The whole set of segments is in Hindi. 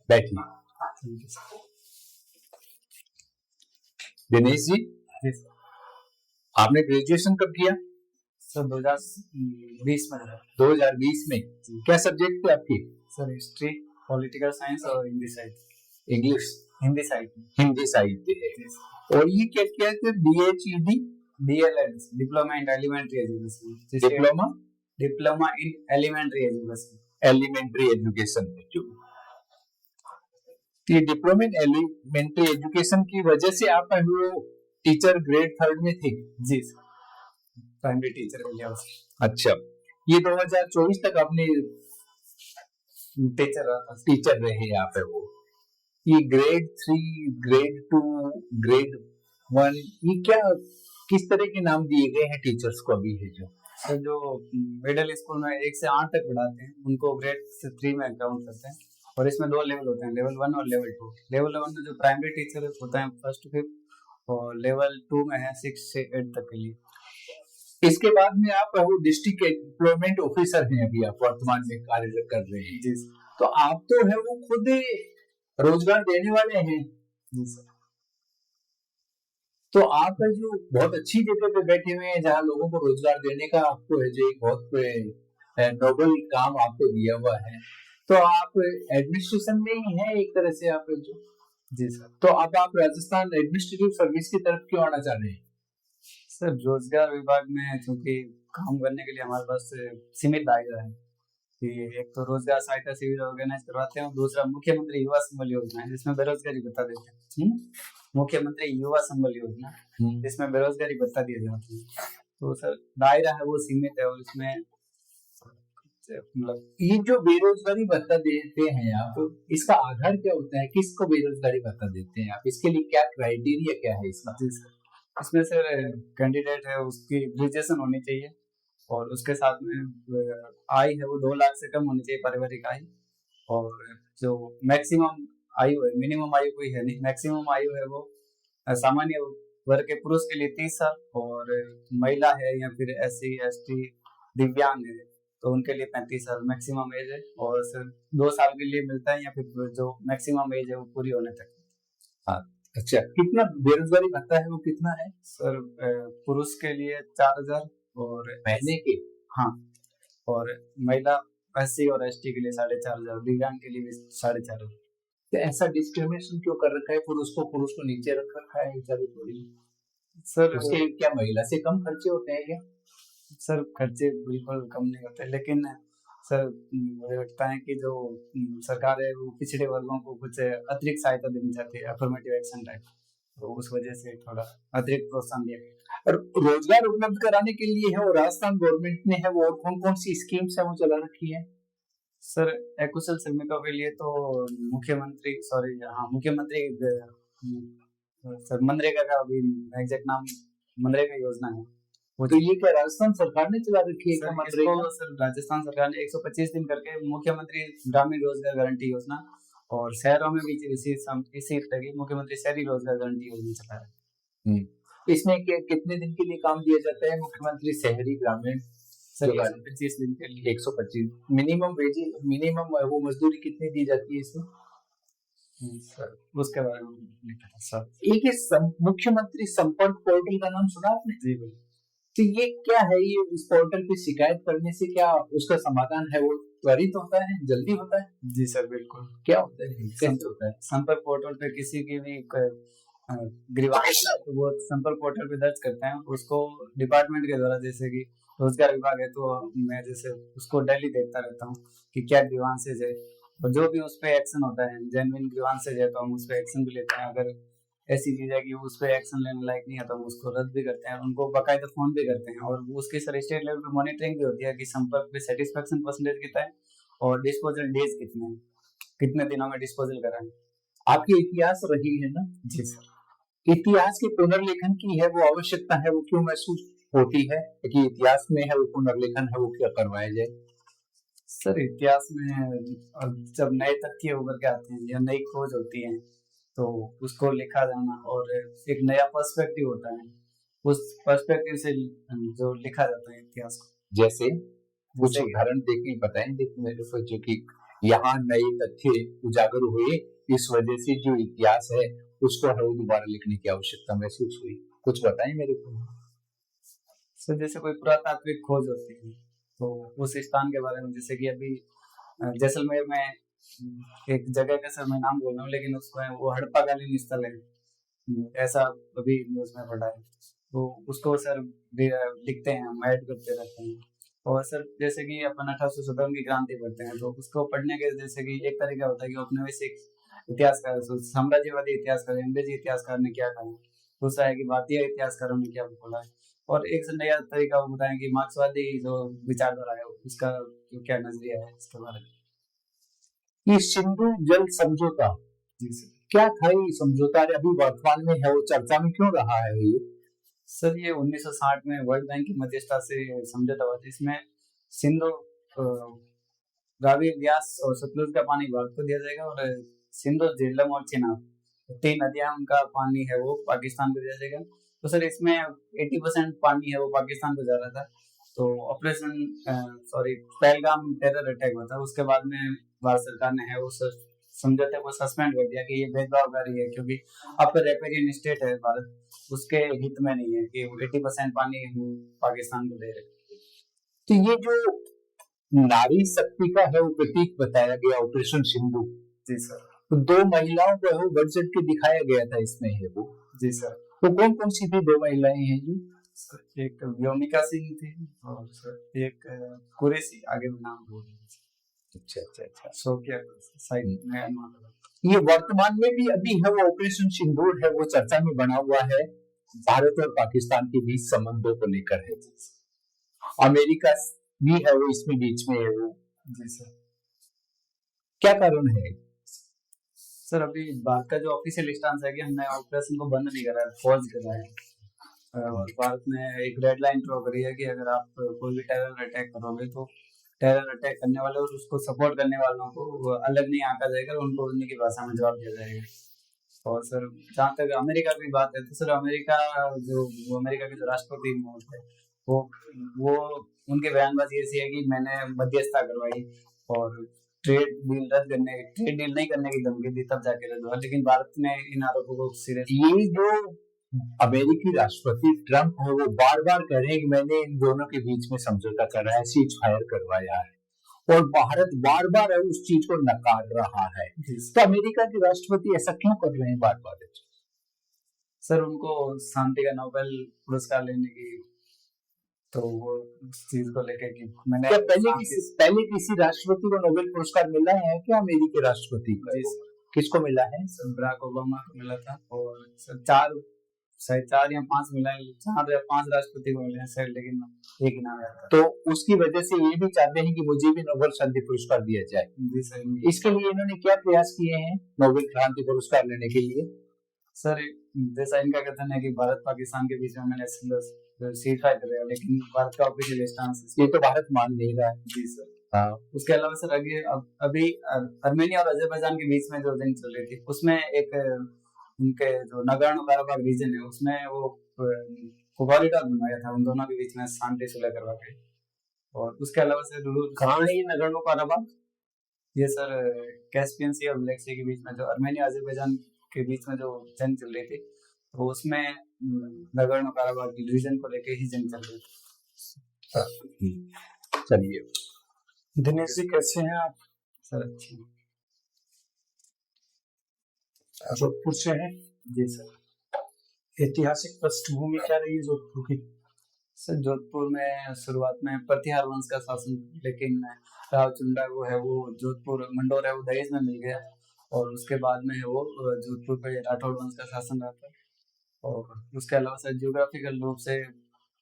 बैठिए। दिनेश जी, जी सर। आपने ग्रेजुएशन कब किया? सर 2020 में। 2020 में। क्या सब्जेक्ट थे आपके? सर हिस्ट्री, पॉलिटिकल साइंस और Hindi side. English? Hindi side. Hindi side है। और ये क्या किया थे? BHED? DLED, diploma in elementary education. Diploma in elementary education. Elementary education में जो ये डिप्लोमा इन एलिमेंट्री एजुकेशन की वजह से आप वो टीचर ग्रेड 3 में थे? जी सर, प्राइमरी टीचर हो गया। अच्छा, ये 2024 तक आपने टीचर रहे यहाँ पे। वो ये ग्रेड 3, ग्रेड 2, ग्रेड 1, ये क्या किस तरह के नाम दिए गए हैं टीचर्स को अभी? है जो मिडिल स्कूल में 1 से 8 तक पढ़ाते हैं उनको ग्रेड 3 में काउंट करते हैं। और इसमें 2 लेवल होते हैं, लेवल 1 और लेवल 2। लेवल 1 में जो प्राइमरी टीचर होता है 1st to 5th, और लेवल 2 में है 6 से 8 तक के लिए। इसके बाद में आप डिस्ट्रिक्ट एम्प्लॉयमेंट ऑफिसर हैं, अभी आप वर्तमान में कार्य कर रहे हैं। जी। तो आप तो है वो खुद रोजगार देने वाले हैं। जी सर। तो आप जो बहुत अच्छी जगह पे बैठे हुए हैं जहाँ लोगों को रोजगार देने का आपको है जो एक बहुत नोबल काम आपको दिया हुआ है। तो आप एडमिनिस्ट्रेशन में ही हैं एक तरह से आप जो। जी सर। तो अब आप राजस्थान एडमिनिस्ट्रेटिव सर्विस की तरफ क्यों आना चाह रहे हैं? सर रोजगार विभाग में चूंकि काम करने के लिए हमारे पास सीमित दायरा है कि एक तो रोजगार सहायता शिविर ऑर्गेनाइज करवाते हैं, दूसरा मुख्यमंत्री युवा संबल योजना है जिसमें बेरोजगारी भत्ता देते हैं। मुख्यमंत्री युवा संबल योजना जिसमें बेरोजगारी भत्ता दिया जाता है। तो सर दायरा है वो सीमित है, और इसमें मतलब ये जो बेरोजगारी भत्ता देते हैं आप, इसका आधार क्या होता है? किसको बेरोजगारी भत्ता देते हैं आप? इसके लिए क्या क्राइटेरिया क्या है इसका? इसमें सर कैंडिडेट है उसकी ग्रेजुएशन होनी चाहिए, और उसके साथ में आय है वो 2 लाख से कम होनी चाहिए, पारिवारिक आय। और जो मैक्सिमम आयु है, मिनिमम आयु कोई है नहीं, मैक्सिमम आयु है वो सामान्य वर्ग के पुरुष के लिए 30 साल, और महिला है या फिर SC ST दिव्यांग है तो उनके लिए 35 साल मैक्सिमम एज है। और सर 2 साल के लिए मिलता है, या फिर जो मैक्सिमम एज है वो पूरी होने तक। हाँ, अच्छा। कितना बेरोजगारी भत्ता है वो कितना है सर? पुरुष के लिए 4000 और महीने के। हाँ, और महिला SC और ST के लिए 4500, दिव्यांग के लिए भी 4500। तो ऐसा डिस्क्रिमिनेशन क्यों कर रखा है? पुरुष को नीचे रख रखा है थोड़ी। सर उसके क्या महिला से कम खर्चे होते हैं क्या? सर खर्चे बिल्कुल कम नहीं होते, लेकिन सर मुझे लगता है कि जो सरकार है वो पिछड़े वर्गों को कुछ अतिरिक्त सहायता देनी चाहती है, अफर्मेटिव एक्शन टाइप, तो उस वजह से थोड़ा अतिरिक्त प्रोत्साहन दिया गया। और रोजगार उपलब्ध कराने के लिए है वो राजस्थान गवर्नमेंट ने है वो और कौन कौन सी स्कीम्स है वो चला रखी है? सर अकुशल श्रमिकों के लिए तो मुख्यमंत्री सर मनरेगा का अभी एग्जैक्ट नाम मनरेगा योजना है वो। तो ये क्या राजस्थान सरकार ने चला रखी है? सर राजस्थान सरकार ने 125 दिन करके मुख्यमंत्री ग्रामीण रोजगार गारंटी योजना, और शहरों में भी इसी तरह की मुख्यमंत्री शहरी रोजगार गारंटी योजना चला रहा है। इसमें कितने दिन के लिए काम दिया जाता है? मुख्यमंत्री शहरी ग्रामीण सर 125 दिन के लिए। 125। मिनिमम वो मजदूरी कितनी दी जाती है इसमें? सर उसके बारे में नहीं पता सर। एक मुख्यमंत्री संपर्क पोर्टल का नाम सुना आपने? जी बिल्कुल। तो ये क्या है? ये इस पोर्टल पे शिकायत करने से क्या उसका समाधान है वो त्वरित होता है, जल्दी होता है? जी सर बिल्कुल। क्या होता है, कैसे होता है? संपर्क पोर्टल पे किसी की भी ग्रीवांस तो वो संपर्क पोर्टल पे दर्ज करते हैं, उसको डिपार्टमेंट के द्वारा, जैसे कि रोजगार विभाग है तो मैं जैसे उसको डेली देखता रहता हूँ कि क्या ग्रीवांसेज है, और जो भी उस पर एक्शन होता है, जेन्युइन ग्रीवांसेज है तो हम उस पर एक्शन भी लेते हैं। अगर ऐसी चीज है कि उस पर एक्शन लेने लायक नहीं है तो हम उसको रद्द भी करते हैं, उनको बाकायदा फोन भी करते हैं, और उसकी सर स्टेट लेवल पे मॉनिटरिंग भी होती है कि संपर्क पे सेटिस्फेक्शन परसेंटेज कितना है और डिस्पोजल डेज कितने हैं, कितने दिनों में डिस्पोजल कराएं। आपकी इतिहास रही है ना? जी सर। इतिहास के पुनर्लेखन की है वो आवश्यकता है, वो क्यों महसूस होती है कि इतिहास में है वो पुनर्लेखन है वो क्या करवाया जाए? सर इतिहास में जब नए तथ्य उभर के आते हैं या नई खोज होती है तो उसको लिखा जाना, और एक नया पर्सपेक्टिव होता है, उस पर्सपेक्टिव से जो लिखा जाता है इतिहास को। जैसे कुछ उदाहरण देके बताएं देखिए मेरे को, जो कि यहाँ नए तथ्य उजागर हुए, इस वजह से जो इतिहास है उसको हमें दोबारा लिखने की आवश्यकता महसूस हुई। कुछ बताएं मेरे को। सर जैसे कोई पुरातात्विक खोज होती है तो उस स्थान के बारे में, जैसे कि अभी जैसलमेर में एक जगह का सर मैं नाम बोल रहा हूँ, लेकिन उसमें वो हड़प्पाकालीन स्थल है, ऐसा अभी न्यूज में पढ़ा है। तो उसको सर लिखते हैं, हम ऐड करते रहते हैं। और सर जैसे कि अपन 1857 की क्रांति पढ़ते हैं तो उसको पढ़ने के जैसे कि एक तरीका होता है कि औपनिवेशिक इतिहासकार, साम्राज्यवादी इतिहासकार, अंग्रेजी इतिहासकार ने क्या कहा, दूसरा है कि भारतीय इतिहासकारों ने क्या बोला है, और एक से नया तरीका वो बताएं कि मार्क्सवादी जो विचारधारा है उसका क्या नजरिया है इसके बारे में। ये सिंधु जल समझौता जी सर। क्या था? ये समझौता अभी वर्तमान में है, वो चर्चा में क्यों रहा है ये? सर ये 1960 में वर्ल्ड बैंक की मध्यस्थता से समझौता हुआ था। इसमें सिंधु, रावी, व्यास और सतलुज का पानी भारत को दिया जाएगा, और सिंधु, झेलम और चिनाब 3 नदियां, उनका पानी है वो पाकिस्तान को दिया जाएगा। तो सर इसमें 80% पानी है वो पाकिस्तान को जा रहा था। तो ऑपरेशन पहलगाम टेरर अटैक हुआ था, उसके बाद में भारत सरकार ने है वो समझौते को सस्पेंड कर दिया कि ये भेदभावकारी है, क्योंकि आपका रेपेरियन स्टेट है भारत, उसके हित में नहीं है कि 80% पानी हम पाकिस्तान को दे रहे। तो ये जो नारी शक्ति का है वो प्रतीक बताया गया ऑपरेशन सिंधु। जी सर। तो 2 महिलाओं को है वो बढ़ के दिखाया गया था इसमें है वो। जी सर। तो कौन कौन सी थी 2 महिलाएं हैं जी? एक व्योमिका सिंह थी और एक कुरैशी, आगे में नाम भूल गया। अच्छा। सो क्या साइड में ये वर्तमान में भी अभी है वो ऑपरेशन सिंदूर है वो चर्चा में बना हुआ है, भारत और पाकिस्तान के बीच संबंधों को लेकर है। अमेरिका भी है वो इसमें बीच में है वो। जी सर। क्या कारण है? सर अभी भारत का जो ऑफिशियल स्टांस है कि हमने ऑपरेशन को बंद नहीं करा है, पॉज कर रहा है। भारत ने एक रेड लाइन ड्रॉ करी है कि अगर आप कोई भी टेरर अटैक करोगे तो टेरर अटैक करने वाले और उसको सपोर्ट करने वालों को अलग नहीं आंका जाएगा, उनको उनकी भाषा में जवाब दिया जाएगा। और सर जहाँ तक अमेरिका की बात है तो सर अमेरिका के जो राष्ट्रपति है वो उनके बयानबाजी ऐसी है कि मैंने मध्यस्थता करवाई और ट्रेड डील नहीं करने की धमकी दी, तब जाके रद्द हुआ। लेकिन भारत ने इन आरोपों को सीरियस, ये जो अमेरिकी राष्ट्रपति ट्रंप है वो बार बार कह रहे हैं कि मैंने इन दोनों के बीच में समझौता करा है, सीज फायर करवाया है, और भारत बार बार उस चीज को नकार रहा है। तो अमेरिका के राष्ट्रपति ऐसा क्यों कर रहे हैं बार बार? सर उनको शांति का नोबेल पुरस्कार लेने की, तो वो उस चीज को लेकर कि मैंने क्या पहले किसी राष्ट्रपति को नोबेल पुरस्कार मिला है क्या? अमेरिकी राष्ट्रपति को किसको मिला है? सर बराक ओबामा को मिला था, और सर 4 या 5 मिला है, 4 या 5 राष्ट्रपति को मिले हैं सर, लेकिन एक ही नाम आता है। तो उसकी वजह से ये भी चाहते हैं कि मुझे भी नोबेल शांति पुरस्कार दिया जाए। जी सर। इसके लिए इन्होंने क्या प्रयास किए हैं नोबेल शांति पुरस्कार लेने के लिए? सर जैसा इनका कथन है कि भारत पाकिस्तान के बीच में मैंने सीट फाइट कर रहा है, लेकिन भारत का ऑफिशियल स्टांस ये तो भारत मान नहीं रहा है। जी सर। हाँ। उसके अलावा सर अभी आर्मेनिया और अजरबैजान के बीच में जो जंग चल रही थी उसमें एक उनके जो नगोर्नो काराबाख रीजन है उसमें वो कॉरिडोर बनाया था उन दोनों के बीच में शांति सुलह करवा के। और उसके अलावा सर कहाँ है ये नगोर्नो काराबाख? ये सर कैस्पियन सी और ब्लैक सी के बीच में जो आर्मेनिया अजरबैजान के बीच में जो जंग चल रही थी, तो उसमें नगोर्नो काराबाख रीजन को लेके ही जंग चल रही थी। चलिए दिनेश जी कैसे हैं आप? सर अच्छे। जोधपुर से हैं? जी सर। ऐतिहासिक पृष्ठभूमि क्या रही है जोधपुर की? सर जोधपुर में शुरुआत में प्रतिहार वंश का शासन, लेकिन रावचुंडा वो है वो जोधपुर मंडोर है वो दहेज में मिल गया, और उसके बाद में वो जोधपुर पे राठौड़ वंश का शासन रहता है। और उसके अलावा सर जियोग्राफिकल रूप से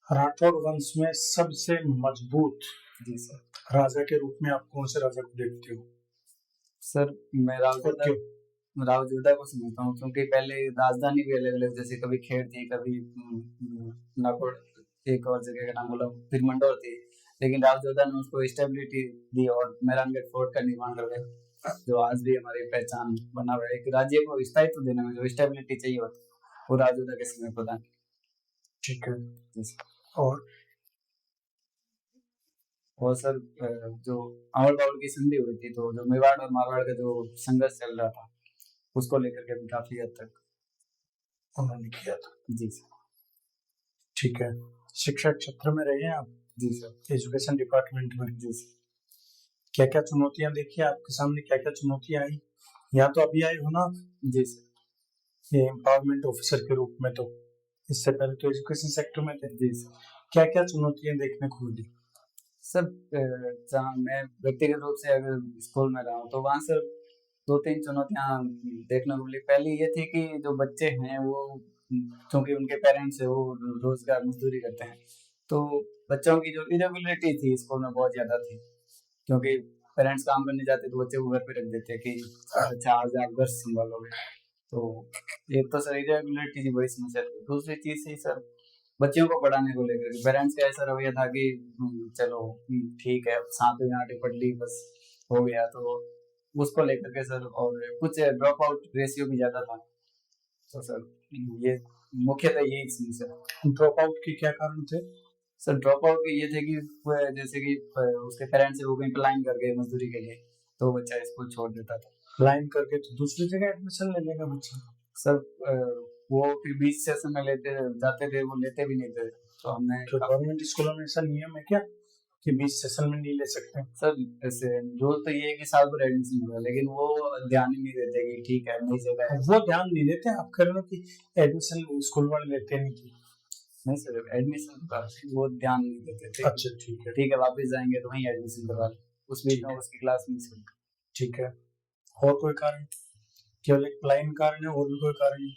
राठौड़ वंश में सबसे मजबूत जी सर राजा के रूप में आप कौन से राजा को देखते हो? सर मैं रावजोधा को समझता हूँ, क्योंकि पहले राजधानी भी अलग अलग, जैसे कभी खेड़ थी, कभी नागौर, एक और जगह का नाम बोला, फिर मंडोर थी, लेकिन रावजोधा ने उसको स्टेबिलिटी दी और मेहरानगढ़ फोर्ट का निर्माण कर दिया, जो आज भी हमारी पहचान बना हुआ है। एक राज्य को स्थायित्व देने में जो स्टेबिलिटी चाहिए होती है वो रावजोधा के समय प्रदान। ठीक है। और और सर जो अवल बावल की संधि हुई थी, तो जो मेवाड़ और मारवाड़ का जो संघर्ष चल रहा था, उसको लेकर के भी काफी हद तक उन्होंने किया था। जी सर। ठीक है, शिक्षा क्षेत्र में रहे हैं आप, जी सर। एजुकेशन डिपार्टमेंट में। जी सर। क्या क्या चुनौतियां देखी आपके सामने, क्या क्या चुनौतियां आई? यहाँ तो अभी आई हो ना जी सर। ये एम्पावरमेंट ऑफिसर के रूप में, तो इससे पहले तो एजुकेशन सेक्टर में थे। जी सर। क्या क्या चुनौतियां देखने को मिली? सर जहाँ मैं व्यक्तिगत रूप से अगर स्कूल में रहा हूँ, तो वहाँ सर 2-3 चुनौतियाँ देखने को मिली। पहली ये थी कि जो बच्चे हैं वो, क्योंकि उनके पेरेंट्स है वो रोजगार मजदूरी करते हैं, तो बच्चों की जो इरेगुलरिटी थी स्कूल में बहुत ज्यादा थी, क्योंकि पेरेंट्स काम करने जाते तो बच्चे को घर पे रख देते कि अच्छा आज आप घर संभालोगे। तो एक तो सर इरेगुलरिटी की बड़ी समस्या थी। दूसरी चीज थी सर बच्चों को पढ़ाने को लेकर पेरेंट्स का ऐसा रवैया था कि चलो ठीक है 7वीं 8वीं पढ़ ली बस हो गया, तो उसको लेकर के सर, और कुछ ड्रॉप आउट रेशियो भी ज्यादा था। तो सर ये मुख्यतः यही समस्या। ड्रॉप आउट के क्या कारण थे? सर ड्रॉप आउट के ये थे कि जैसे कि उसके पेरेंट्स वो कहीं पलायन कर गए मजदूरी के लिए, तो बच्चा स्कूल छोड़ देता था। पलायन करके तो दूसरी जगह एडमिशन ले लेगा बच्चा। सर वो फिर बीच सेशन में लेते जाते थे, वो लेते भी नहीं थे। तो हमने गवर्नमेंट स्कूलों में ऐसा नियम है क्या कि बीच सेशन में नहीं ले सकते? सर ऐसे रूल तो ये है कि साल भर एडमिशन होगा, लेकिन वो ध्यान ही नहीं देते कि ठीक है नई जगह है। वो ध्यान नहीं देते, आप कह रहे हो कि एडमिशन स्कूल वाले लेते नहीं थे? नहीं सर, एडमिशन का वो ध्यान नहीं देते थे। अच्छा ठीक है वापस जाएंगे तो वहीं एडमिशन करवा लें, उस बीच में उसकी क्लास मिस हुई। ठीक है, और कोई कारण? केवल एक प्लाइन कारण है, और भी कोई कारण है?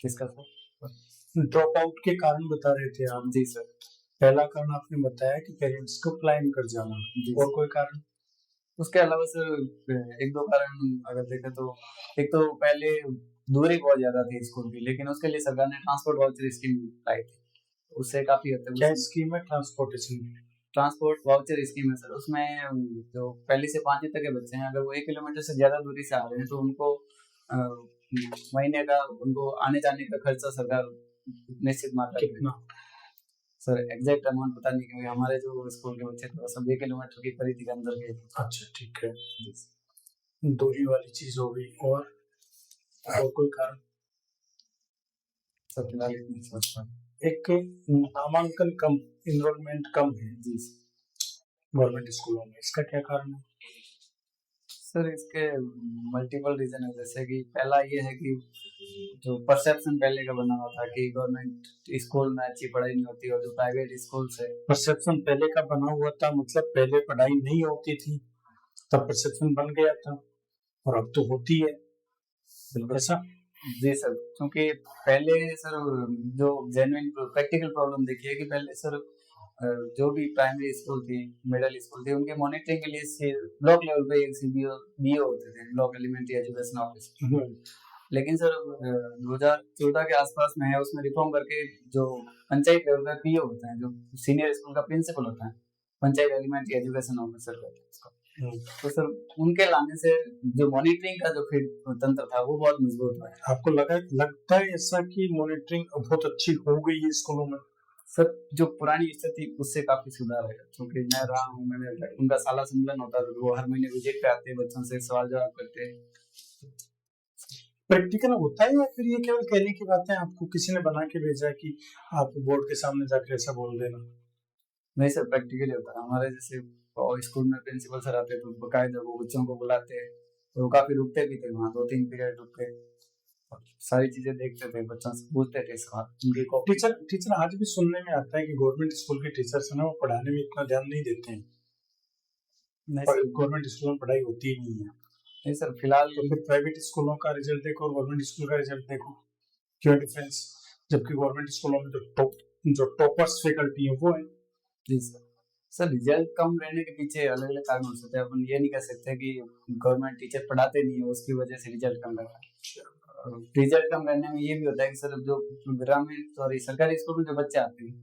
किसका सर? ड्रॉप आउट के कारण बता रहे थे आप। जी सर। पहला कारण आपने बताया कि पेरेंट्स को प्लान कर जाना, और कोई कारण? उसके अलावा सर 1-2 कारण अगर देखें तो, एक तो पहले दूरी बहुत ज्यादा थी स्कूल की, लेकिन उसके लिए सरकार ने ट्रांसपोर्ट वाउचर स्कीम लाई थी, उससे काफी हद तक। क्या स्कीम है ट्रांसपोर्टेशन? ट्रांसपोर्ट वाउचर स्कीम है सर, उसमें जो पहली से 5वीं तक के बच्चे हैं, अगर वो 1 किलोमीटर से ज्यादा दूरी से आ रहे हैं तो उनको महीने का उनको आने जाने का खर्चा सरकार निश्चित मात्रा कितना? सर एग्जैक्ट अमाउंट पता नहीं, क्योंकि हमारे जो स्कूल के बच्चे थे वो सब 1 किलोमीटर की परिधि के अंदर के थे। अच्छा ठीक है, दूरी वाली चीज हो गई, और कोई कारण? सर फिलहाल इतनी सोच पा एक नामांकन कम, इनरोलमेंट कम है जी गवर्नमेंट स्कूलों में, इसका क्या कारण है? सर इसके मल्टीपल रीजन है। जैसे कि पहला ये है कि जो परसेप्शन पहले का बना हुआ था कि गवर्नमेंट स्कूल में अच्छी पढ़ाई नहीं होती, और जो प्राइवेट स्कूल से परसेप्शन पहले का बना हुआ था, मतलब पहले पढ़ाई नहीं होती थी तब परसेप्शन बन गया था, और अब तो होती है ऐसा? जी सर, क्योंकि पहले सर जो जेन्युइन प्रैक्टिकल प्रॉब्लम देखी है कि पहले सर जो भी प्राइमरी स्कूल थी, मिडिल स्कूल थी, उनके मॉनिटरिंग के लिए ब्लॉक लेवल पे एक बीओ होते थे, ब्लॉक एलिमेंट्री एजुकेशन ऑफिस। लेकिन सर 2014 के आसपास में है, उसमें रिफॉर्म करके जो पंचायत लेवल पे पीओ होते हैं, जो सीनियर स्कूल का प्रिंसिपल होता है, पंचायत एलिमेंट्री एजुकेशन ऑफिसर कहते हैं उसको। तो सर उनके लाने से जो मॉनिटरिंग का जो फिर तंत्र था वो बहुत मजबूत हुआ है। आपको लगता है ऐसा कि मॉनिटरिंग बहुत अच्छी हो गई है स्कूलों में? सर जो पुरानी स्थिति उससे काफी सुधार है, क्योंकि मैं रहा हूँ, मैंने उनका साला सम्मेलन होता था, वो हर महीने विजिट पे आते हैं, बच्चों से सवाल जवाब करते हैं। प्रैक्टिकल होता है या फिर ये केवल कहने की बातें आपको किसी ने बना के भेजा है कि आप बोर्ड के सामने जाकर ऐसा बोल देना? नहीं सर, प्रैक्टिकली होता है। हमारे जैसे स्कूल में प्रिंसिपल सर आते तो बकायदा वो बच्चों को बुलाते, तो वो काफी रुकते भी थे वहाँ, 2-3 पीरियड रुकते, सारी चीजें देखते थे, बच्चों से पूछते थे सवाल। टीचर आज भी सुनने में आता है कि गवर्नमेंट स्कूल के टीचर्स है ना, वो पढ़ाने में इतना ध्यान नहीं देते हैं, गवर्नमेंट स्कूल में पढ़ाई होती ही नहीं है। नहीं सर फिलहाल तो फिर प्राइवेट स्कूलों का रिजल्ट देखो और गवर्नमेंट स्कूल का रिजल्ट देखो, क्या डिफरेंस? जबकि गवर्नमेंट स्कूलों में जो टॉपर्स फैकल्टी है वो है। जी सर रिजल्ट कम रहने के पीछे अलग अलग कारण हो सकते हैं। अपन ये नहीं कह सकते कि गवर्नमेंट टीचर पढ़ाते नहीं है उसकी वजह से रिजल्ट कम रहा है। रिजल्ट कम रहने में ये भी होता है कि सर जो ग्रामीण सरकारी स्कूल में जो बच्चे आते हैं,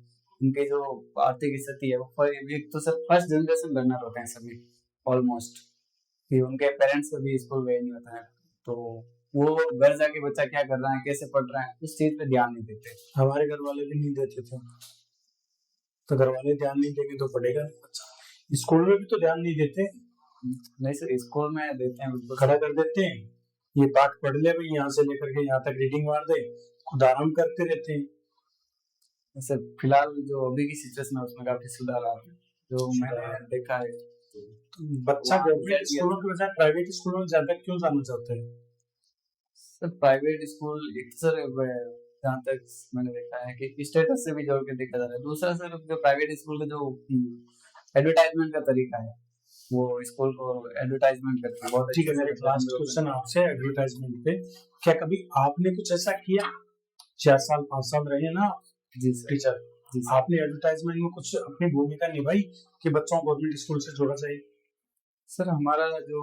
उनके जो आर्थिक स्थिति है वो एक तो सर फर्स्ट जनरेशन लर्नर होते हैं सभी ऑलमोस्ट, कि उनके पेरेंट्स कभी स्कूल गए नहीं होता है, तो वो घर जाके बच्चा क्या कर रहा है, कैसे पढ़ रहा है, उस चीज पे ध्यान नहीं देते। हमारे घर वाले भी नहीं देते थे। तो घर वाले ध्यान नहीं देंगे तो पढ़ेगा नहीं बच्चा। स्कूल में भी तो ध्यान नहीं देते, नहीं सर, स्कूल में देते हैं बिल्कुल। खड़ा कर देते हैं, ये पाठ पढ़ ले भाई, यहाँ से लेकर के यहाँ तक रीडिंग मार दे, खुद आराम करते रहते हैं। सर फिलहाल जो अभी की सिचुएशन है उसमें काफी सुधार आ रहा है, जो मैंने देखा है। तो बच्चा गवर्नमेंट स्कूलों की बजाय प्राइवेट स्कूलों में ज्यादा क्यों जाना चाहता है? सर प्राइवेट स्कूल एक सर जहाँ तक मैंने देखा है कि स्टेटस से भी जोड़ के देखा जा रहा है। दूसरा सर जो प्राइवेट स्कूल का जो एडवर्टाइजमेंट का तरीका है, वो स्कूल को एडवर्टाइजमेंट करते हैं बहुत। ठीक है, मेरे लास्ट क्वेश्चन आपसे एडवर्टाइजमेंट पे, क्या कभी आपने कुछ ऐसा किया? 4 साल 5 साल रहे ना जी सर। टीचर, आपने एडवर्टाइजमेंट में कुछ अपनी भूमिका निभाई कि बच्चों को गवर्नमेंट स्कूल से जोड़ा जाए? सर हमारा जो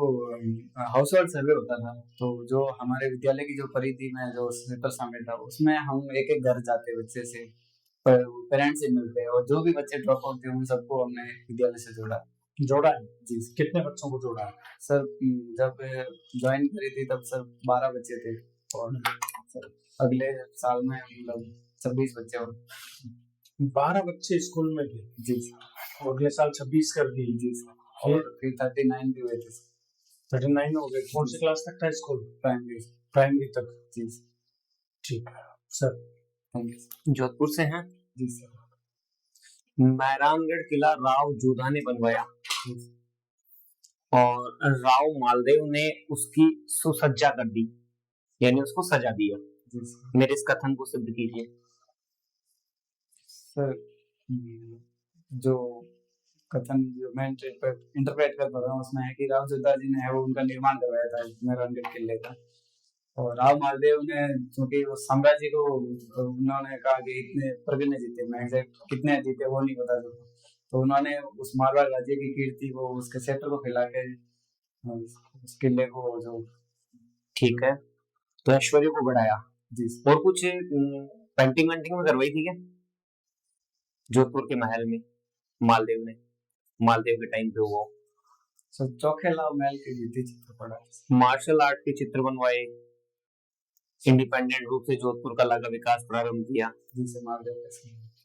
हाउस होल्ड सर्वे होता था, तो जो हमारे विद्यालय की जो परिधि में जो पेपर शामिल था, उसमें हम एक एक घर जाते बच्चे से, पेरेंट्स से मिलते हैं, और जो भी बच्चे ड्रॉप आउट थे उन सबको हमने विद्यालय से जोड़ा है। जी, कितने बच्चों को जोड़ा है? सर जब ज्वाइन करी थी तब सर 12 बच्चे थे, और सर अगले साल में मतलब 26 बच्चे और 12 बच्चे स्कूल में थे जी, और अगले साल 26 कर दिए जी सर। और फिर 39 भी हुए थे। 39 हो गए। कौन सी क्लास तक था स्कूल? प्राइमरी तक। जी। ठीक है सर, थैंक यू। जोधपुर से हैं? जी सर। मैरानगढ़ किला राव जोधा ने बनवाया और राव मालदेव ने उसकी सुसज्जा कर दी, यानी उसको सजा दिया। जी सर। मेरे इस कथन को सिद्ध कीजिए। सर जो कथन जो मैं इंटरप्रेट कर पा रहा हूँ उसमें है कि राव जोधा जी ने है वो उनका निर्माण करवाया था मैरानगढ़ किले का, और राव मालदेव ने क्योंकि वो साम्राज्य को उन्होंने कहा कि इतने प्रगण्य जीते, मैं एग्जैक्ट कितने जीते वो नहीं बता सकता, तो उन्होंने उस मारवाड़ राज्य की कीर्ति को, उसके क्षेत्र को फैला के उस किले को जो ठीक है, तो ऐश्वर्य को बढ़ाया। जी। और कुछ पेंटिंग वेंटिंग में करवाई थी क्या जोधपुर के महल में मालदेव ने? मालदेव के टाइम पे वो चौखेला महल के भित्ति चित्र पड़ा, मार्शल आर्ट के चित्र बनवाए, इंडिपेंडेंट रूप से जोधपुर कला का विकास प्रारंभ किया, जिसे मालदेव का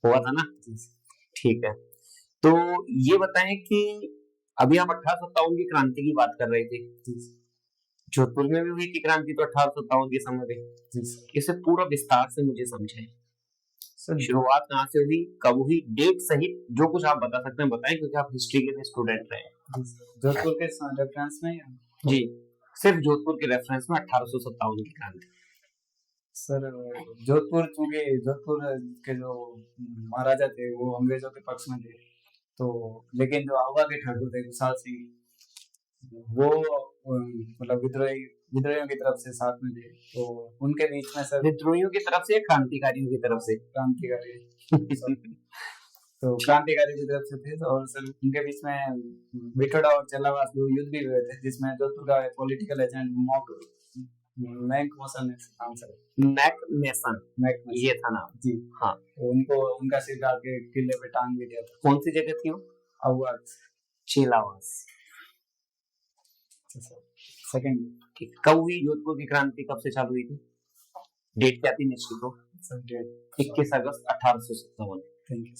हुआ था ना? ठीक है, तो ये बताएं कि अभी आप 1857 की क्रांति की बात कर रहे थे, जोधपुर में भी हुई थी क्रांति तो 1857 के समय पे। इसे पूरा विस्तार से मुझे समझाएं। शुरुआत कहाँ से हुई, कब हुई, डेट सहित जो कुछ आप बता सकते हैं बताएं, क्योंकि आप हिस्ट्री के स्टूडेंट रहे हैं। जोधपुर के रेफरेंस में जी, सिर्फ जोधपुर के रेफरेंस में 1857 की क्रांति। सर जोधपुर, चूंकि जोधपुर के जो महाराजा थे वो अंग्रेजों के पक्ष में थे, तो लेकिन जो आवा के ठाकुर थे विशाल सिंह, वो मतलब विद्रोहियों की तरफ से साथ में थे, तो उनके बीच में सर विद्रोहियों की तरफ से, क्रांतिकारियों की तरफ से? क्रांतिकारी तो क्रांतिकारी की तरफ से थे, और सर उनके बीच में बिठोड़ा और चलावास दो युद्ध भी हुए थे, जिसमें जोधपुर का पॉलिटिकल एजेंट मैक मेसन ये था नाम जी। हाँ, उनको उनका सिर काट के किले पे टांग भी दिया था। कौन सी जगह थी वो? आवास, चेलावास। सेकंड। ठीक, कब हुई जोधपुर की क्रांति, कब से चालू हुई थी? डेट क्या थी निश्चित हो? 21 अगस्त 1857। Thank you.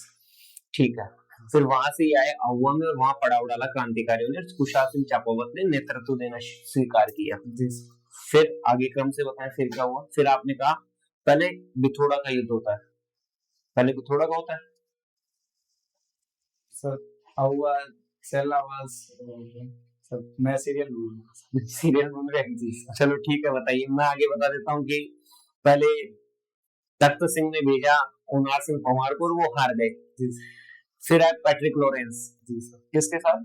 ठीक है, फिर वहां से आए आहुआ में और वहां पड़ाव डाला क्रांतिकारियों ने, कुशाल सिंह चापोवत ने नेतृत्व देना स्वीकार किया। जी। फिर आगे क्रम से बताएं, फिर क्या हुआ? फिर आपने कहा पहले बिथोड़ा का युद्ध होता है, पहले बिथोड़ा का होता है सर, आहुआ, सेलावास, सब मैं सीरियल बोल रहे हैं जी। चलो ठीक है, बताइए। मैं आगे बता देता हूँ कि पहले तख्त सिंह ने भेजा उनार सिंह परमार को और वो हार गए। फिर आए पैट्रिक लॉरेंस जी सर, किसके साथ?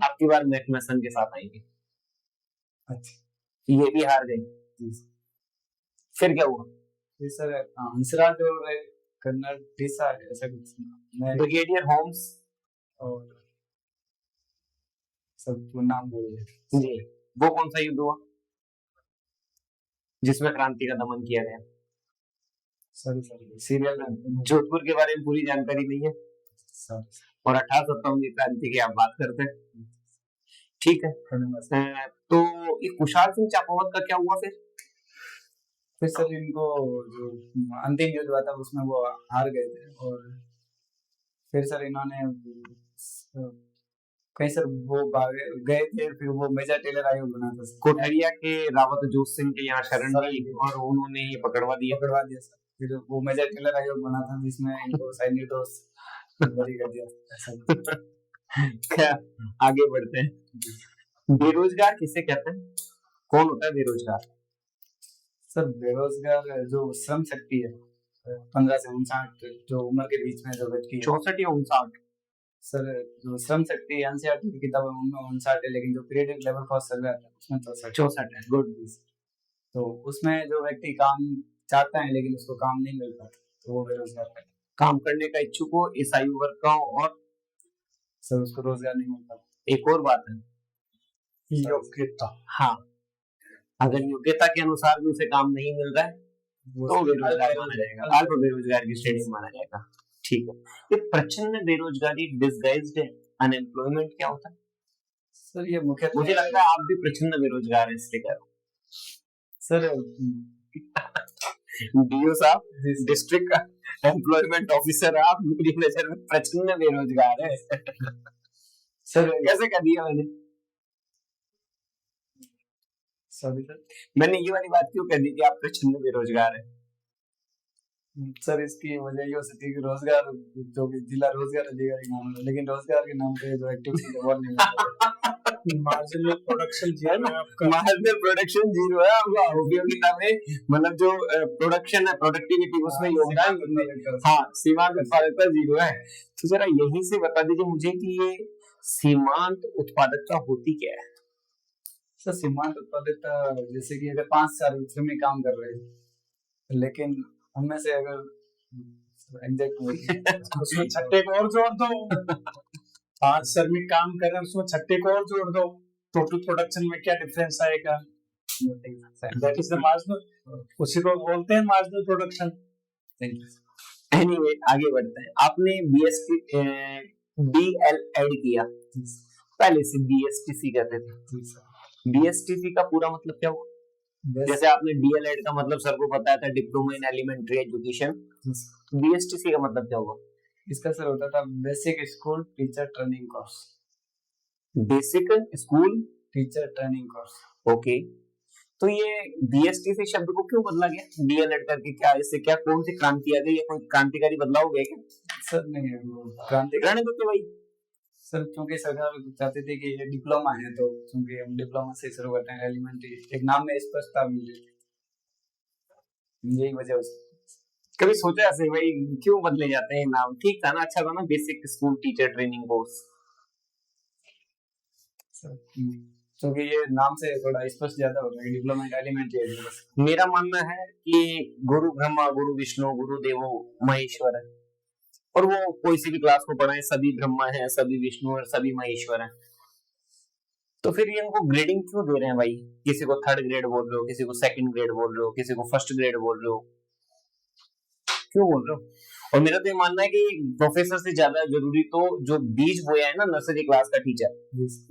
आपकी बार मैकमेसन के साथ आएंगे। अच्छा, ये भी हार गए। फिर क्या हुआ? फिर सर हंसराज और कर्नल टीसा ऐसा कुछ, ब्रिगेडियर होम्स और सब नाम बोल रहे जी। वो कौन सा युद्ध हुआ जिसमें क्रांति का दमन किया गया? सर सीरियल जोधपुर के बारे में पूरी जानकारी नहीं है सर, और 1857 की क्रांति की आप बात करते हैं। ठीक है, तो ये कुशाल सिंह चापोवत का क्या हुआ फिर? फिर सर इनको जो अंतिम युद्ध हुआ था उसमें वो हार गए थे, और फिर सर इन्होंने कहीं सर वो भागे गए थे, फिर वो मेजर टेलर आयोग बना था सर, कोठरिया के रावत जोत सिंह के यहाँ शरण शरण ली ली। और उन्होंने ये पकड़वा दिया। पकड़वा दिया सर। फिर वो मेजर टेलर आयोग बना था जिसमें इनको सैन्य निर्दोष बरी कर दिया था ऐसा। क्या, आगे बढ़ते हैं। बेरोजगार किसे कहते हैं? कौन होता है बेरोजगार? सर बेरोजगार जो श्रम शक्ति है 15 से 59 जो उम्र के बीच में जो व्यक्ति है, 64 या 59? सर जो श्रम शक्ति एनसीईआरटी की किताब है उनमें 59 है, लेकिन जो पीरियड लेबर फॉर्स सर्वे आता है उसमें 64 है। गुड। तो उसमें जो व्यक्ति काम चाहता है लेकिन उसको काम नहीं मिल पाता तो वो बेरोजगार है। काम करने का इच्छुक हो, इस आयु वर्ग का हो, और सर उसको रोजगार नहीं मिल पाता। एक और बात है, योग्यता। हाँ, अगर योग्यता के अनुसार भी उसे काम नहीं मिल रहा है तो बेरोजगार माना जाएगा, अल्प बेरोजगार की श्रेणी में माना जाएगा। ठीक है, ये प्रचंड बेरोजगारी डिसगाइज्ड अनएम्प्लॉयमेंट क्या होता है? सर ये मुख्यतः मुझे लगता है आप भी प्रचंड बेरोजगार हैं, इसलिए कह रहा हूँ। सर डीओ साहब, डिस्ट्रिक्ट एम्प्लॉयमेंट ऑफिसर आप, मेरी नजर में प्रचंड बेरोजगार है। सर कैसे कर दिया मैंने? Sorry sir. मैंने ये वाली बात क्यों कर दी कि आप प्रचंड बेरोजगार हैं? सर इसकी वजह ये हो सकती है कि रोजगार जो कि जिला रोजगार अधिकारी नाम है, लेकिन रोजगार के नाम पे जो एक्टिविटी है वो नहीं है। मार्जिनल प्रोडक्शन जो है ना आपका, मार्जिनल प्रोडक्शन जीरो है आपका, उपयोगिता में मतलब जो प्रोडक्शन है, प्रोडक्टिविटी, उसमें योगदान, हाँ, सीमांत उत्पादकता जीरो है। तो जरा यहीं से बता दीजिए मुझे कि ये सीमांत उत्पादकता होती क्या है? सर सीमांत उत्पादकता जैसे कि अगर 5 साल श्रमिक काम कर रहे हैं लेकिन उनमें से अगर एग्जैक्ट उसमें छठे को और जोड़ दो, 5 श्रमिक काम कर रहे हैं उसमें छठे को और जोड़ दो, टोटल प्रोडक्शन में क्या डिफरेंस आएगा? दैट इज द मार्जिनल, उसी को बोलते हैं मार्जिनल प्रोडक्शन। एनीवे, आगे बढ़ते हैं। आपने बीएसटी डीएलएड किया, पहले से बीएसटीसी कहते थे। बीएसटीसी का पूरा मतलब क्या हुआ? जैसे आपने डीएलएड का मतलब सर को बताया था, diploma in elementary education, BSTC का मतलब क्या हुआ? इसका सर होता था basic school teacher training course. Basic school teacher training course. Okay, तो ये बीएसटीसी शब्द को क्यों बदला गया डीएलएड करके? क्या इससे क्या कौन सी क्रांति आ गई या कोई क्रांतिकारी बदलाव हो गया क्या? सर नहीं, क्रांतिकारी तो भाई सर क्योंकि सरकार चाहती थी कि ये डिप्लोमा है तो क्योंकि हम डिप्लोमा से शुरू करते हैं, एलिमेंट्री एक नाम में स्पष्टता मिल जाती, यही वजह से। कभी सोचा ऐसे भाई क्यों बदले जाते हैं नाम? ठीक था ना, अच्छा था ना, basic school teacher training course. क्योंकि ये नाम से थोड़ा स्पष्ट ज्यादा हो गया, डिप्लोमा इन एलिमेंट्री एजुकेशन। मेरा मानना है कि गुरु ब्रह्मा, गुरु विष्णु, गुरु देवो महेश्वर है, और वो कोई सी भी क्लास को पढ़ाए, सभी ब्रह्मा है, सभी विष्णु और सभी महेश्वर है। तो फिर ये इनको ग्रेडिंग क्यों दे रहे हैं भाई? किसी को 3rd ग्रेड बोल रहे हो, किसी को 2nd ग्रेड बोल रहे हो, किसी को 1st ग्रेड बोल रहे हो, क्यों बोल रहे हो? और मेरा तो ये मानना है कि प्रोफेसर से ज्यादा जरूरी तो जो बीज बोया है ना नर्सरी क्लास का टीचर,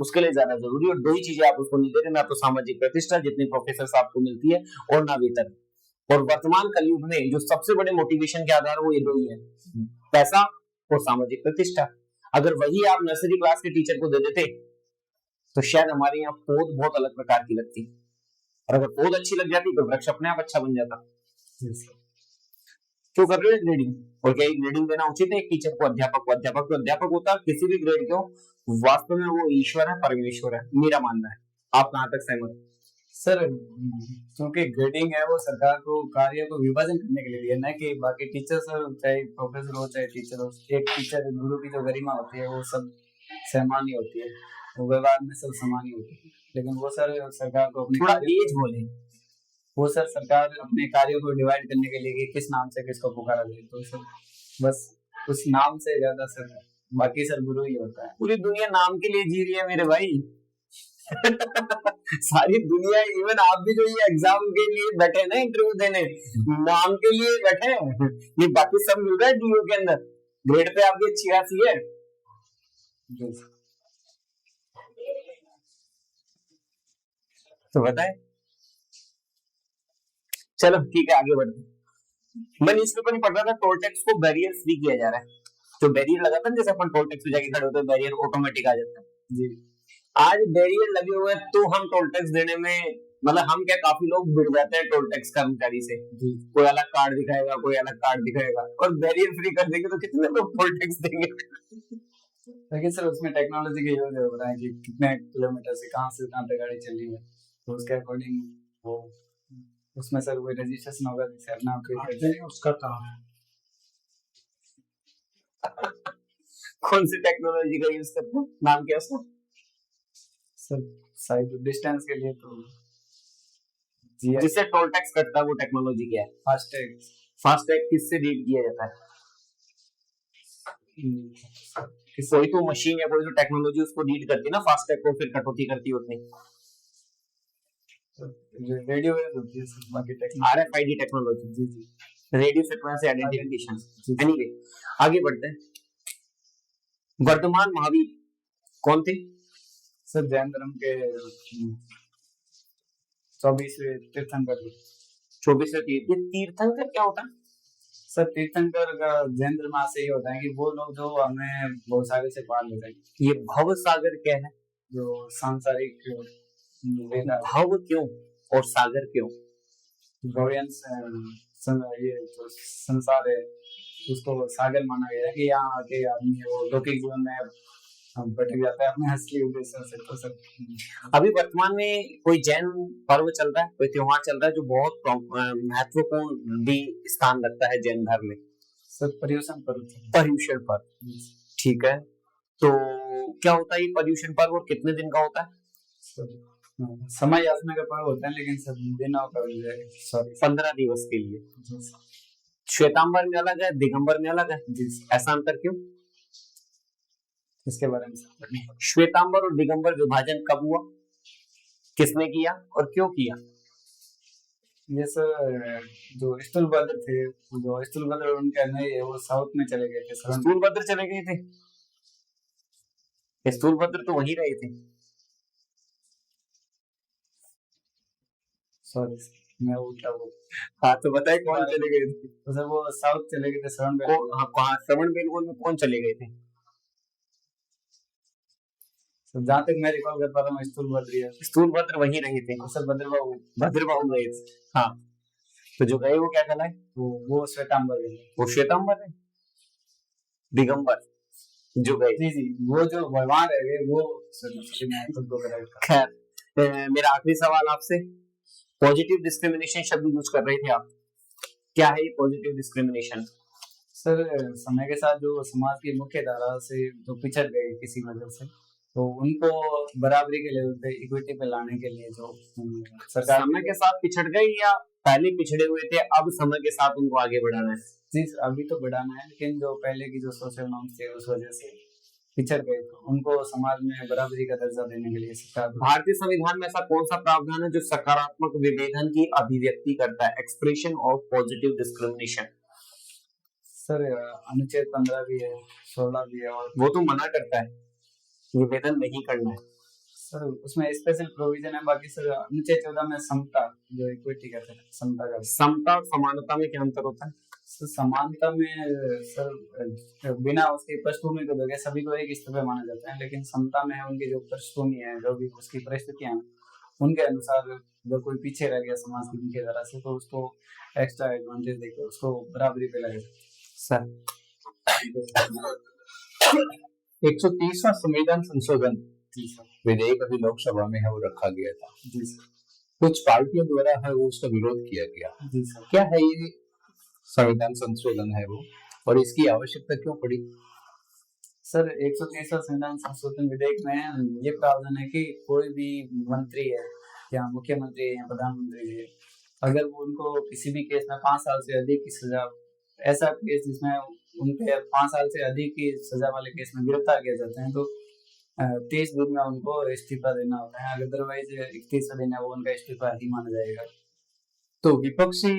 उसके लिए ज्यादा जरूरी, और 2 ही चीजें आप उसको नहीं दे रहे, ना तो सामाजिक प्रतिष्ठा जितनी प्रोफेसर साहब को मिलती है, और ना वेतन। और वर्तमान कलयुग में जो सबसे बड़े मोटिवेशन के आधार वो ये 2 ही है, पैसा और सामाजिक प्रतिष्ठा। अगर वही आप नर्सरी क्लास के टीचर को दे देते तो शायद हमारे यहाँ पौध बहुत अलग प्रकार की लगती, और अगर पौध अच्छी लग जाती तो वृक्ष अपने आप अच्छा बन जाता। क्यों कर रहे हो ग्रेडिंग? और क्या ग्रेडिंग देना उचित है एक टीचर को? अध्यापक को अध्यापक तो अध्यापक होता है, किसी भी ग्रेड के हो, वास्तव में वो ईश्वर है, परमेश्वर है, मेरा मानना है। आप कहाँ तक सहमत? सर क्योंकि ग्रेडिंग है वो सरकार को कार्य को विभाजन करने के लिए, न कि बाकी टीचर्स चाहे प्रोफेसर हो चाहे टीचर हो, एक टीचर गुरु की जो गरिमा होती है वो सब समान ही होती है, वो व्यवहार में सब समान ही होती है। लेकिन वो सर सरकार को अपने थोड़ा तेज बोले। वो सर सरकार अपने कार्यों को डिवाइड करने के लिए कि किस नाम से किसको पुकारा जाए, तो सर बस उस नाम से ज्यादा सर बाकी सर गुरु ही होता है। पूरी दुनिया नाम के लिए जी रही है मेरे भाई। सारी दुनिया, इवन आप भी जो ये एग्जाम के लिए बैठे ना, इंटरव्यू देने, नाम के लिए बैठे हैं, ये बाकी सब मिल रहा है डीओ के अंदर, ग्रेड पे आपकी अच्छी खासी है। तो बताए, चलो ठीक है, आगे बढ़ते हैं। मैं न्यूज़पेपर में पढ़ रहा था, टोल टैक्स को बैरियर फ्री किया जा रहा है। जो बैरियर लगा था ना, जैसे अपन टोल टैक्स पे जाके खड़े होते हैं, बैरियर ऑटोमेटिक आ जाता है जी आज बैरियर लगे हुए हैं, तो हम टोल टैक्स देने में मतलब हम क्या, काफी लोग भिड़ जाते हैं टोल टैक्स कर्मचारी से। जी कोई अलग कार्ड दिखाएगा, कोई अलग कार्ड दिखाएगा, और बैरियर फ्री कर देंगे तो कितने लोग टोल टैक्स देंगे? लेकिन सर उसमें टेक्नोलॉजी का यूज हो रहा है कि कितने किलोमीटर से कहाँ पे गाड़ी चल रही है, तो उसके अकॉर्डिंग वो उसमें सर कोई रजिस्ट्रेशन होगा जैसे अपना नहीं, उसका काम है। कौन सी टेक्नोलॉजी का यूज करते हैं, नाम क्या है उसका? सर साइड डिस्टेंस के लिए तो जी जिससे टोल टैक्स कटता है वो टेक्नोलॉजी क्या है? फास्टैग फास्टैग किससे रीड किया जाता है? कोई तो मशीन या कोई तो टेक्नोलॉजी उसको रीड करती है ना फास्टैग को, फिर कटौती करती है उतनी। रेडियो वेव होती है सर, बाकी टेक्नोलॉजी आरएफआईडी टेक्नोलॉजी, जी जी रेडियो फ्रीक्वेंसी आइडेंटिफिकेशन। जी। एनीवे, आगे बढ़ते हैं। वर्धमान महावीर कौन थे? सर जैन धर्म के 24वें तीर्थंकर। 24वें तीर्थंकर क्या होता है? सर तीर्थंकर का जैन धर्म से ये होता है कि वो लोग जो हमें बहुत सारे से पार ले जाए, ये भव सागर क्या है? जो सांसारिक वेदा भव क्यों और सागर क्यों? भवियन ये जो संसार है उसको सागर माना गया है कि यहाँ आके आदमी है वो लौकिक जीवन में भटक जाता है अपने असली उद्देश्य से। तो सर अभी वर्तमान में कोई जैन पर्व चल रहा है, कोई त्योहार चल रहा है जो बहुत महत्वपूर्ण भी स्थान रखता है जैन धर्म में? सर पर्युषण पर्व। पर्युषण पर्व, ठीक है। तो क्या होता है ये पर्युषण पर्व और कितने दिन का होता है? सर समय याचना का पर्व होता है, लेकिन सर दिनों का भी है, सॉरी 15 दिवस के लिए। जी सर। श्वेतांबर में अलग है, दिगंबर में अलग है, जी सर। ऐसा अंतर क्यों? इसके बारे में सर श्वेतांबर और दिगंबर विभाजन कब हुआ, किसने किया और क्यों किया? ये सर जो स्थूलभद्र थे, जो स्थूलभद्र उनके नहीं है वो साउथ में चले गए थे सर। स्थूलभद्र चले गए थे? स्थूलभद्र तो वहीं रहे थे। सॉरी मैं उल्टा बोल। हाँ तो बताइए कौन चले गए थे? तो सर वो साउथ चले गए थे श्रवण हाँ, कहाँ श्रवण बेलगोल में कौन चले गए थे? सर जहाँ तक मैं रिकॉल कर पा रहा हूँ स्थूलभद्र ही है। स्थूलभद्र वहीं रहे थे। सर भद्रबाहु भद्रबाहु गए थे, हाँ। तो जो गए वो क्या कहलाए? वो श्वेतांबर गए। वो श्वेतांबर है। दिगंबर जो गए, जी जी वो जो भगवान रह गए वो खैर मेरा आखिरी सवाल आपसे, पॉजिटिव डिस्क्रिमिनेशन शब्द यूज कर रहे थे आप, क्या है ये पॉजिटिव डिस्क्रिमिनेशन? सर समय के साथ जो समाज की मुख्य धारा से जो पिछड़ गए किसी वजह से, तो उनको बराबरी के लेवल पे इक्विटी पे लाने के लिए जो सरकार समय के साथ पिछड़ गए या पहले पिछड़े हुए थे, अब समय के साथ उनको आगे बढ़ाना है? जी अभी तो बढ़ाना है, लेकिन जो पहले की जो सोशल नॉर्म्स थे उस वजह से पिछड़ गए, तो उनको समाज में बराबरी का दर्जा देने के लिए सरकार। भारतीय संविधान में ऐसा कौन सा प्रावधान है जो सकारात्मक विभेदन की अभिव्यक्ति करता है, expression of positive discrimination? Sir अनुच्छेद 15 भी है, 16 भी है, और वो तो मना करता है निवेदन नहीं करना है। सर उसमें स्पेशल प्रोविजन है। बाकी सर अनुच्छेद 14 में समता, जो इक्विटी कहते हैं, समता का। समता और समानता में क्या अंतर होता है? सर समानता में सर बिना उसकी पृष्ठभूमि को देखे सभी को एक स्तर पे माना जाता है, लेकिन समता में उनकी जो पृष्ठभूमि है, जो भी उसकी परिस्थितियां हैं, उनके अनुसार अगर कोई पीछे रह गया समाज की मुख्य धारा से, तो उसको एक्स्ट्रा एडवांटेज देकर उसको बराबरी पे लाया जाता है। सर 130वां संविधान संशोधन विधेयक अभी लोकसभा में है, वो रखा गया था। जी सर। कुछ पार्टियों द्वारा है वो उसका विरोध किया गया। जी सर। क्या है ये संविधान संशोधन है वो, और इसकी आवश्यकता क्यों पड़ी? सर 130वां संविधान संशोधन विधेयक में ये प्रावधान है कि कोई भी मंत्री है या मुख्यमंत्री है या प्रधानमंत्री है, अगर वो उनको किसी भी केस में 5 साल से अधिक की सजा, ऐसा केस जिसमें उनके 5 साल से अधिक की सजा वाले केस में गिरफ्तार किया जाता है, तो 30 दिन में उनको इस्तीफा देना होता है। अदरवाइज 31वें दिन है वो उनका इस्तीफा ही माना जाएगा। तो विपक्षी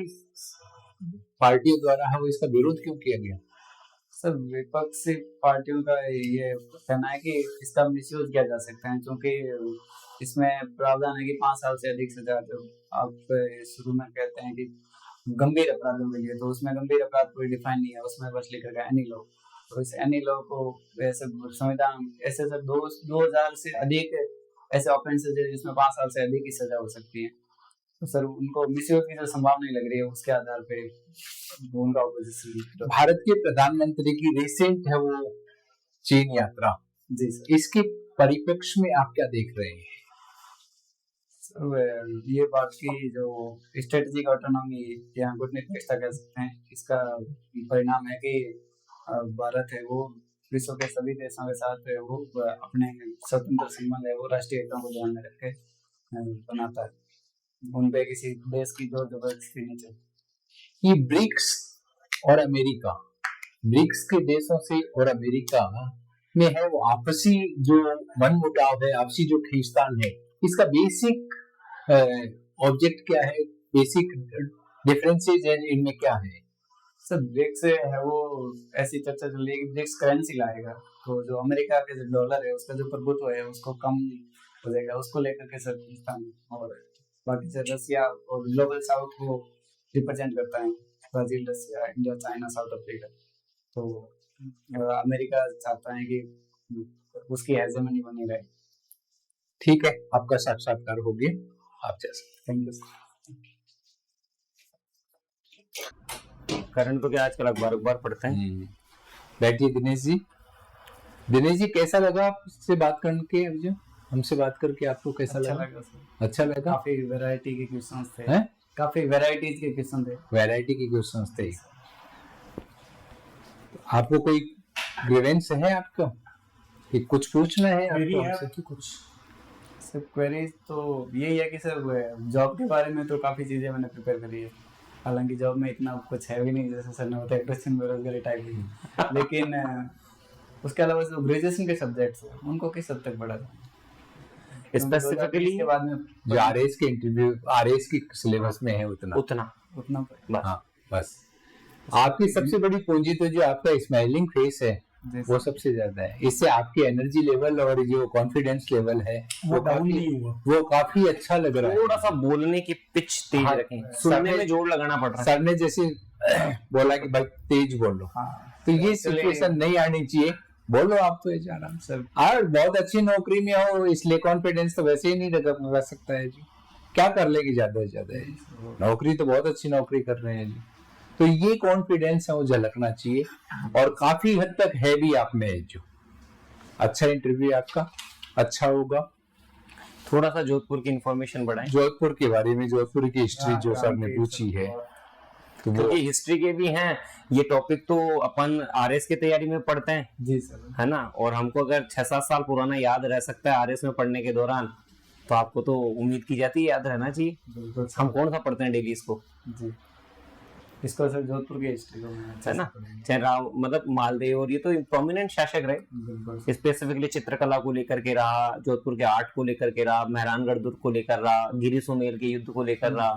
पार्टियों द्वारा है वो इसका विरोध क्यों किया गया? सर विपक्षी पार्टियों का ये कहना है कि इसका मिसयूज किया जा सकता है, क्योंकि इसमें प्रावधान है कि 5 साल से अधिक सजा। जो आप शुरू में कहते हैं कि गंभीर अपराधों के लिए, तो उसमें गंभीर अपराध कोई डिफाइन नहीं है, उसमें बस लिखा गया एनी लॉ। तो इस एनी लॉ को वैसे संविधान ऐसे सर 2000 से अधिक ऐसे ऑफेंसेस है जिसमें 5 साल से अधिक की सजा हो सकती है। तो सर उनको मिसयूज की जो संभावना नहीं लग रही है, उसके आधार पे उनका ऑपोजिशन। भारत के प्रधानमंत्री की रिसेंट है वो चीन यात्रा, जी सर। इसके परिप्रेक्ष्य में आप क्या देख रहे हैं? ये बात की जो स्ट्रेटेजिक ऑटोनॉमी या गुटनिरपेक्षता कह सकते हैं, इसका परिणाम है कि भारत है वो विश्व के सभी देशों के साथ है वो अपने स्वतंत्र संबंध है वो राष्ट्रीय हितों को ध्यान में रख के बनाता है, उन पे किसी देश की जोर जबरदस्ती नहीं चलती। ये ब्रिक्स और अमेरिका, ब्रिक्स के देशों से और अमेरिका में है वो आपसी जो मनमुटाव है, आपसी जो खींचतान है, इसका बेसिक ऑब्जेक्ट क्या है, बेसिक डिफरेंसेस है इनमें क्या है? सर ब्रिक्स है वो ऐसी चर्चा चल रही है कि ब्रिक्स करेंसी लाएगा, तो जो अमेरिका के जो डॉलर है उसका जो प्रभुत्व है उसको कम हो जाएगा, उसको लेकर के सर हिंदुस्तान और बाकी से रसिया और ग्लोबल साउथ को रिप्रेजेंट करता है, ब्राजील, रसिया, इंडिया, चाइना, साउथ अफ्रीका। तो अमेरिका चाहता है कि उसकी हेजेमनी बनी रहे। ठीक है, आपका साक्षात्कार हो गया, आप जा सकते। Thank you sir. करण तो क्या आजकल अखबार पढ़ते हैं। बैठिए दिनेश जी। दिनेश जी, कैसा लगा आपसे बात करके? अब जो हमसे बात करके आपको कैसा लगा सर? अच्छा लगा। काफी वैरायटी के क्वेश्चंस थे। हैं? काफी वैरायटीज के क्वेश्चन थे। वैरायटी के क्वेश्चंस थे। आपको कोई ग्रीवेंस है आपका कि कुछ पूछना है आपको हमसे? कि कुछ सर क्वेरीज तो यही है कि सर जॉब के बारे में तो काफी चीजें मैंने प्रिपेयर करी है, हालांकि जॉब में इतना कुछ है भी नहीं जैसे सर ने बताया क्वेश्चन बेरोजगारी टाइप की, लेकिन उसके अलावा जो ग्रेजुएशन के सब्जेक्ट्स हैं उनको किस हद तक बढ़ा जाए स्पेसिफिकली के बाद में जो आरएस के इंटरव्यू, आरएस की सिलेबस में है उतना उतना बस। आपकी सबसे बड़ी पूंजी तो जो आपका स्माइलिंग फेस है वो सबसे ज्यादा है, इससे आपकी एनर्जी लेवल और जो कॉन्फिडेंस लेवल है वो काफी अच्छा लग रहा है। थोड़ा सा बोलने की पिच तेज रखें, सुनने में जोर लगाना पड़ रहा है। सर ने जैसे बोला कि भाई तेज बोलो, तो ये सिचुएशन नहीं आनी चाहिए, बोलो आप तो आराम से। और बहुत अच्छी नौकरी में हो इसलिए कॉन्फिडेंस तो वैसे ही नहीं रख सकता है जी, क्या कर लेगी ज्यादा से ज्यादा है, नौकरी तो बहुत अच्छी नौकरी कर रहे हैं जी, तो ये कॉन्फिडेंस है वो झलकना चाहिए और काफी हद तक है भी आप में जो। अच्छा इंटरव्यू आपका अच्छा होगा। थोड़ा सा जोधपुर की इंफॉर्मेशन बढ़ाएं, जोधपुर के बारे में, जोधपुर की हिस्ट्री जो सर ने पूछी है, तो क्योंकि हिस्ट्री के भी हैं ये टॉपिक, तो अपन आरएस की तैयारी में पढ़ते हैं जी सर, है ना, और हमको अगर 6-7 साल पुराना याद रह सकता है आरएस में पढ़ने के दौरान, तो आपको तो उम्मीद की जाती है याद रहना चाहिए। बिल्कुल। हम कौन सा पढ़ते हैं डेली इसको जी, इसको सर जोधपुर की हिस्ट्री को है ना, चाहे राव मतलब मालदेव, और ये तो प्रोमिनेंट शासक रहे, स्पेसिफिकली चित्रकला को लेकर के रहा, जोधपुर के आर्ट को लेकर के रहा, मेहरानगढ़ दुर्ग को लेकर रहा, गिरी सुमेल के युद्ध को लेकर रहा,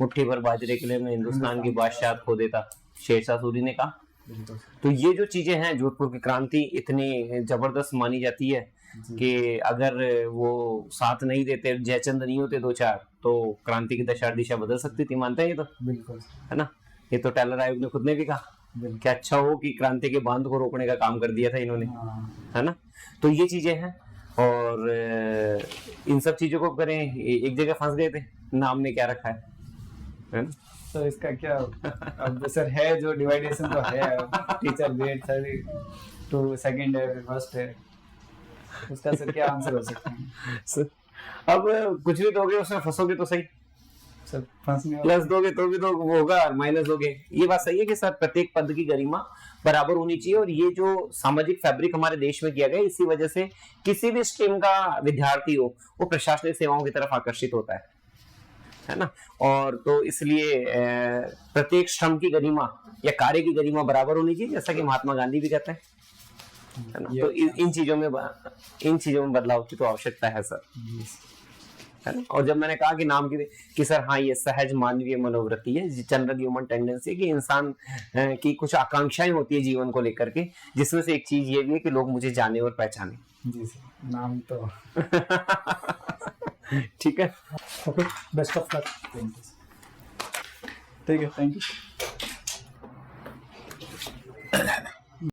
मुट्ठी भर बाजरे किले में हिंदुस्तान की बादशाह खो देता शेरशाह सूरी ने कहा। तो ये जो चीजें हैं, जोधपुर की क्रांति इतनी जबरदस्त मानी जाती है कि अगर वो साथ नहीं देते, जयचंद नहीं होते 2-4, तो क्रांति की दशा दिशा बदल सकती थी, मानते हैं ये तो? बिल्कुल है ना, ये तो टेलर आयोग ने खुद ने भी कहा कि अच्छा हो कि क्रांति के बांध को रोकने का काम कर दिया था इन्होंने, है ना। तो ये चीजें हैं, और इन सब चीजों को करें, एक जगह फंस गए थे, नाम ने क्या रखा है ना? तो इसका क्या अब सर है जो डिवाइडेशन तो है, टीचर ग्रेड 3 to 2nd है, फर्स्ट है, उसका सर क्या आंसर हो सकता है? अब कुछ भी दोगे उसमें फंसोगे तो सही, सर फंसने प्लस दोगे तो भी तो वो होगा, माइनस दोगे। ये बात सही है कि सर प्रत्येक पद की गरिमा बराबर होनी चाहिए, और ये जो सामाजिक फैब्रिक हमारे देश में किया गया, इसी वजह से किसी भी स्ट्रीम का विद्यार्थी हो वो प्रशासनिक सेवाओं की तरफ आकर्षित होता है ना, और तो इसलिए प्रत्येक श्रम की गरिमा या कार्य की गरिमा बराबर होनी चाहिए, जैसा कि महात्मा गांधी भी कहते हैं, है ना। तो इन चीजों में बदलाव की तो आवश्यकता है सर, है ना। और जब मैंने कहा कि नाम कि सर हाँ, ये सहज मानवीय मनोवृत्ति है, जनरल ह्यूमन टेंडेंसी, कि इंसान की कुछ आकांक्षाएं होती है जीवन को लेकर के, जिसमें से एक चीज ये भी है कि लोग मुझे जाने और पहचाने। जी सर, नाम तो ठीक है, ओके, बेस्ट ऑफ लक। ठीक है, थैंक यू।